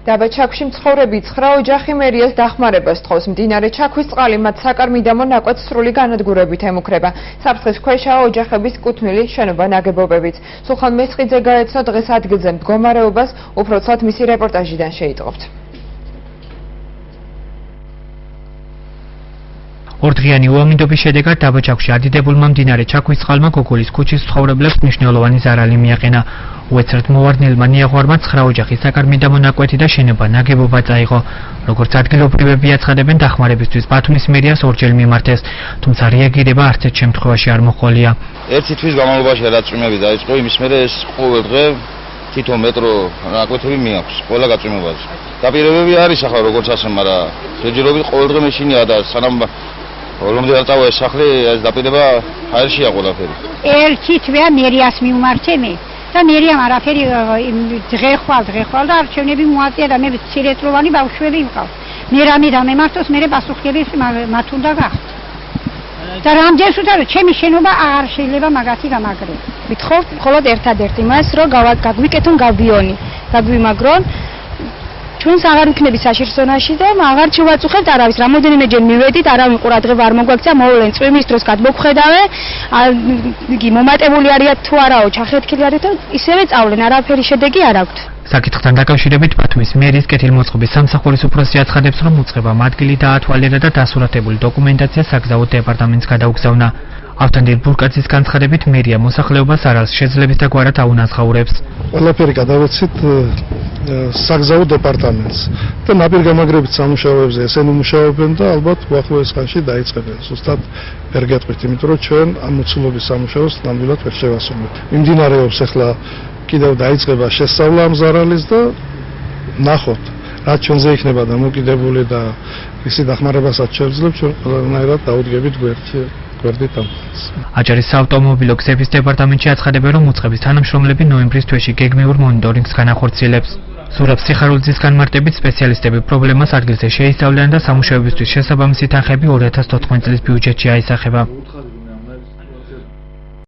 დაბა ჩაქვში მცხოვრები 9 ოჯახი მერიას დახმარებას თხოვს. მდინარე ჩაქვის წყალი მათ საკარმიდამო ნაკვეთს სრული განადგურებით ემუქრება. საფრთხის ქვეშაა ოჯახების კუთვნილი შენობა ნაგებობებიც. სულხან მესხიძე გაეცნო დღეს ადგილზე მდგომარეობას, უფრო ცალ მისი რეპორტაჟიდან შეიტყობთ. ორდღიანი უამინდობის შედეგად დაბა ჩაქვში ადიდებულმა მდინარე ჩაქვის წყალმა გოგოლის ქუჩის მცხოვრებლებს მნიშვნელოვანი ზარალი მიაყენა. უეცრად მოვარდნილმა ნიაღვარმა 9 ოჯახის საკარმიდამო ნაკვეთი და შენობა ნაგებობა წაიღო. როგორც ადგილობრივები აცხადებენ, დახმარებისთვის ბათუმის მერიას ორჯერ მიმართეს, თუმცა რეაგირება არც ერთ შემთხვევაში არ მოჰყოლია. ერთი თვის განმავლობაში რაც წვიმები დაიწყო, იმის მერე ეს ყოველ დღე თითო მეტრო ნაკვეთები მიაქვს ყველა გაწვიმებაზე. დაპირებები არის ახლა როგორც ასე, მაგრამ შეჯერობით ყოველ დღე მეშინია და სანამ რომდე არ წავა ეს სახლი, ეს დაპირება ჰაერშია ყველაფერი. ერთი თვეა მერიას მიმართე მე და მერიამ არაფერი დღეხვალ და არჩევნები მოაწია და მე მცირეწლოვანი ბავშვები ვიყავ. მე რამე დამემართოს, მე პასუხები მათ უნდა გახდეთ. და რამდენს უთხრა ჩემი შენობა აღარ შეიძლება მაგათი გამაგრება. ვითხოვთ მხოლოდ ერთადერთ იმას, რომ გაგვიკეთონ გაბიონი, გაგვიმაგრონ. ჩვენს აღარ ვიქნები საშირსონაში და აღარ შევაწუხებთ არავის. რამოდენიმეჯერ მივედით, არავინ ყურადღება არ მოგვაქცია, მოვლენ წვიმის დროს გადმოგხედავე, იგი მომატებული არიან თუ არაო, ჩახეთქილი არიან და ისევე წავლენ, არაფერი შედეგი არ აქვთ. საკითხთან დაკავშირებით ბათუმის მერიის კეთილმოწყობის სამსახურის უფროსი აცხადებს, რომ უწყებამ ადგილი დაათვალიერა და დასურათებული დოკუმენტაცია საგზაო დეპარტამენტს გადაუგზავნა. ავთანდილ ბურკაძის განცხადებით, მერია მოსახლეობას არალს შეძლების და გვარად აუნაზღაურებს. ყველაფერი გადავეცით საგზაო დეპარტამენტს და ნაპირგამაგრებით სამუშაოებზე ესენი მუშაობენ და ალბათ უახლოეს ხანში დაიწყებენ. ზუსტად ვერ გეტყვით, იმიტომ რომ ჩვენ ამ მოცულობის სამუშაოს ნამდვილად ვერ შევასრულებთ. მიმდინარეობს ახლა კიდევ დაიწყება შესწავლა ამ ზარალის და ნახოთ, რაც ჩვენზე იქნება დამოკიდებული და ისი დახმარებასაც შევძლებ, ჩვენ ყველანაირად დაუდგებით გვერდით. აჭარის საავტომობილო გზების დეპარტამენტში აცხადებენ, რომ უწყების თანამშრომლები ნოემბრის თვეში გეგმიურ მონიტორინგს განახორციელებს. სურაბ სიხარულძის განმარტებით სპეციალისტები პრობლემას ადგილზე შეისწავლიან და სამუშაოებისთვის შესაბამისი თანხები 2014 წლის ბიუჯეტში აისახება.